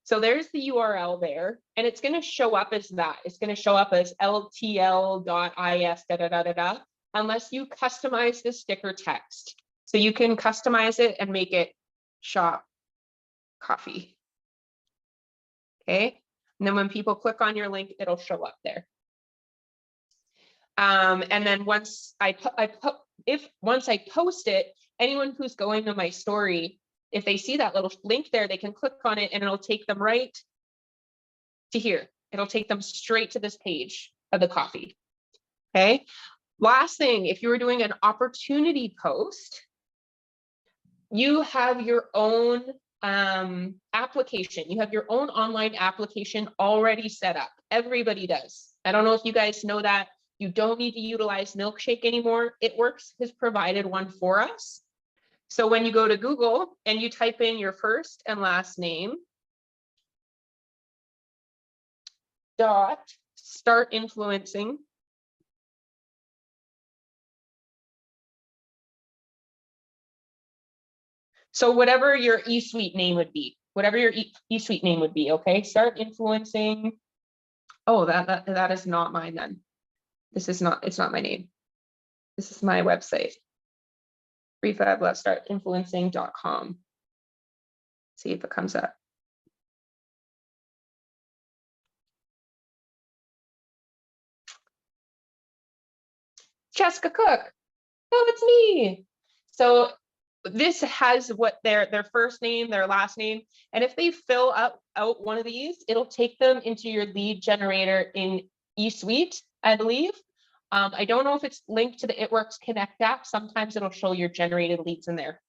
So there's the URL there and it's going to show up as that. It's going to show up as ltl.is, unless you customize the sticker text. So you can customize it and make it shop coffee. Okay, and then when people click on your link, it'll show up there. And then once I post it, anyone who's going to my story, if they see that little link there, they can click on it and it'll take them right to here. It'll take them straight to this page of the coffee. Okay, last thing, if you were doing an opportunity post, you have your own application. You have your own online application already set up. Everybody does. I don't know if you guys know that. You don't need to utilize Milkshake anymore. It has provided one for us. So when you go to Google and you type in your first and last name, start influencing. So whatever your eSuite name would be, eSuite name would be, okay? Start influencing. Oh, that is not mine then. It's not my name. This is my website. prefab.startinfluencing.com. See if it comes up. Jessica Cook. Oh, it's me. So this has what their first name, their last name, and if they fill out one of these, it'll take them into your lead generator in eSuite, I believe. I don't know if it's linked to the It Works Connect app. Sometimes it'll show your generated leads in there.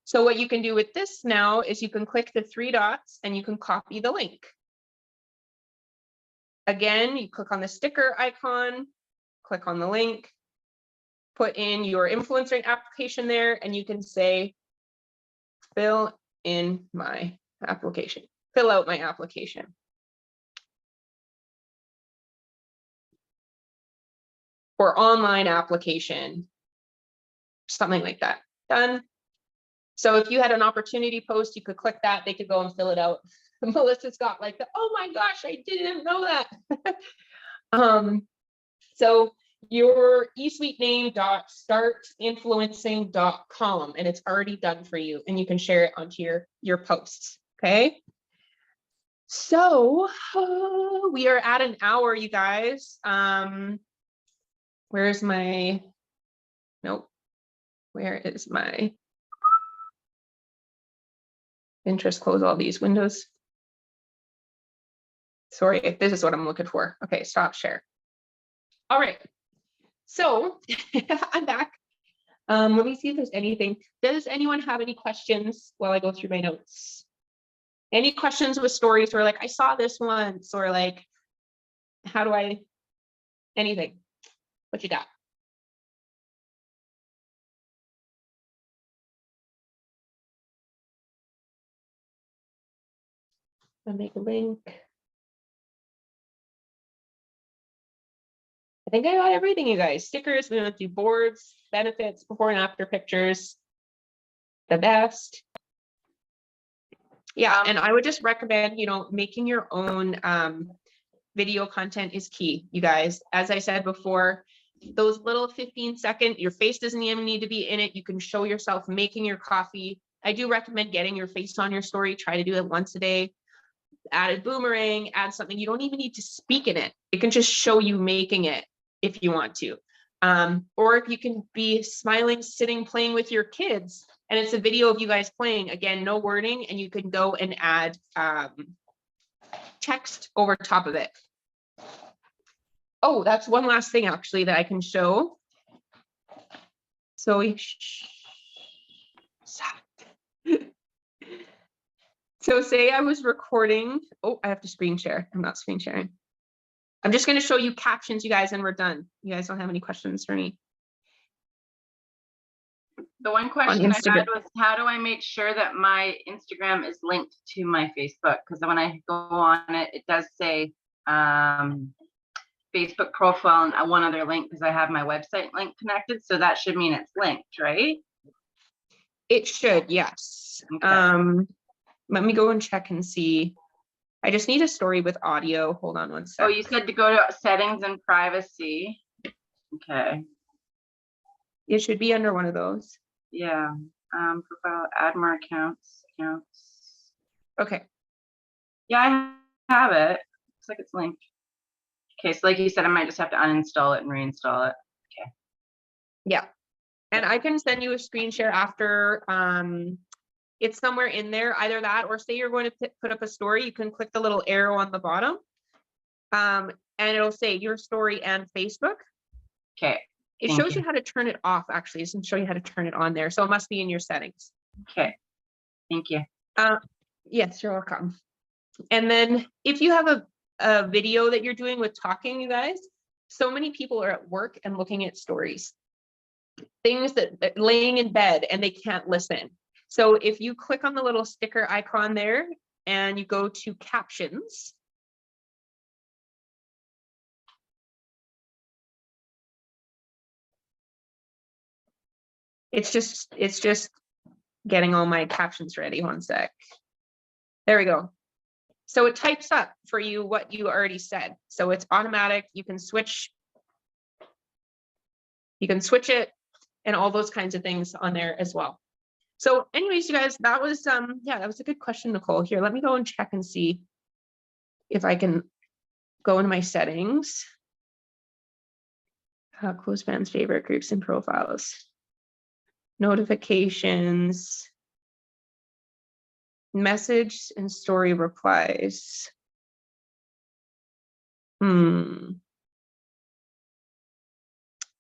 So what you can do with this now is you can click the three dots and you can copy the link. Again, you click on the sticker icon, click on the link, put in your influencer application there, and you can say, fill in my application, fill out my application. Or online application, something like that. Done. So if you had an opportunity post, you could click that, they could go and fill it out. Melissa's got like, oh my gosh, I didn't know that. So your eSuite name .startinfluencing.com, and it's already done for you, and you can share it onto your posts. Okay. So we are at an hour, you guys. Where's my, nope. Where is my Pinterest? Close all these windows. Sorry, this is what I'm looking for. Okay, stop share. All right. So I'm back. Let me see if there's anything. Does anyone have any questions while I go through my notes? Any questions with stories where like, I saw this once, or like, how do I, anything? What you got? I'll make a link. I think I got everything, you guys. Stickers, we went through boards, benefits, before and after pictures, the best. Yeah, and I would just recommend, making your own video content is key, you guys. As I said before, those little 15-second, your face doesn't even need to be in it. You can show yourself making your coffee. I do recommend getting your face on your story. Try to do it once a day. Add a boomerang, add something. You don't even need to speak in it. It can just show you making it if you want to. Or if you can be smiling, sitting, playing with your kids, and it's a video of you guys playing, again, no wording, and you can go and add text over top of it. Oh, that's one last thing actually that I can show. So say I was recording. Oh, I have to screen share. I'm not screen sharing. I'm just going to show you captions, you guys, and we're done. You guys don't have any questions for me? The one question I Instagram. had was, how do I make sure that my Instagram is linked to my Facebook? Because when I go on it, it does say Facebook profile and one other link because I have my website link connected. So that should mean it's linked, right? It should, yes. Okay. Let me go and check and see. I just need a story with audio. Hold on one Oh, second. you said to go to settings and privacy. Okay. It should be under one of those. Yeah. Profile, add more accounts. Okay. Yeah, I have it. Looks like it's linked. Okay, so like you said, I might just have to uninstall it and reinstall it. Yeah. And I can send you a screen share after. It's somewhere in there, either that, or say you're going to put up a story, you can click the little arrow on the bottom. And it'll say your story and Facebook. Okay. It Thank shows you. you how to turn it off, actually. It doesn't show you how to turn it on there. So it must be in your settings. Okay. Thank you. Yes, you're welcome. And then if you have a video that you're doing with talking, you guys, so many people are at work and looking at stories, things that laying in bed and they can't listen. So if you click on the little sticker icon there and you go to captions, it's just getting all my captions ready. One sec. There we go. So it types up for you what you already said. So it's automatic. You can switch it and all those kinds of things on there as well. So anyways, you guys, that was yeah, that was a good question, Nicole. Here, let me go and check and see if I can go into my settings. Close fans, favorite groups and profiles, notifications, message and story replies. Add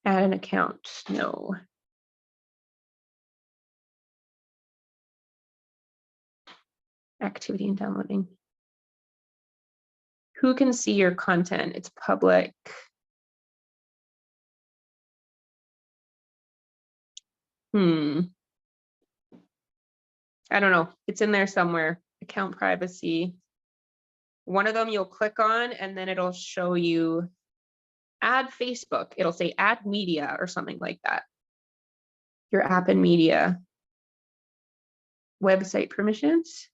an account, no. Activity and downloading. Who can see your content? It's public. I don't know. It's in there somewhere. Account privacy. One of them you'll click on and then it'll show you add Facebook. It'll say add media or something like that. Your app and media. Website permissions.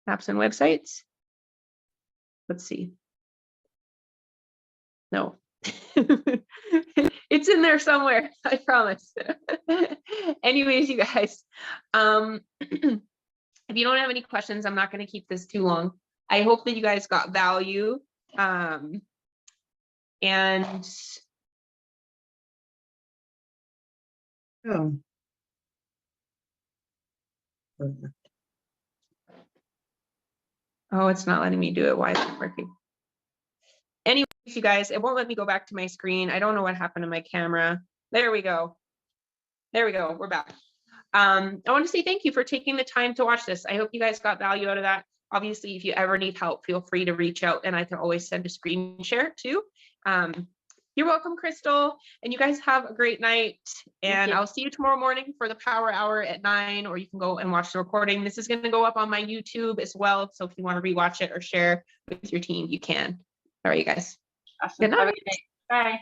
Apps and websites. Let's see. No. It's in there somewhere, I promise. Anyways, you guys, if you don't have any questions, I'm not going to keep this too long. I hope that you guys got value. And Oh. oh, it's not letting me do it. Why is it working? Anyways, you guys, it won't let me go back to my screen. I don't know what happened to my camera. There we go. There we go. We're back. I want to say thank you for taking the time to watch this. I hope you guys got value out of that. Obviously, if you ever need help, feel free to reach out and I can always send a screen share too. You're welcome, Crystal. And you guys have a great night. And I'll see you tomorrow morning for the power hour at 9, or you can go and watch the recording. This is going to go up on my YouTube as well. So if you want to rewatch it or share with your team, you can. All right, you guys. Awesome. Good night. Have a good day. Bye.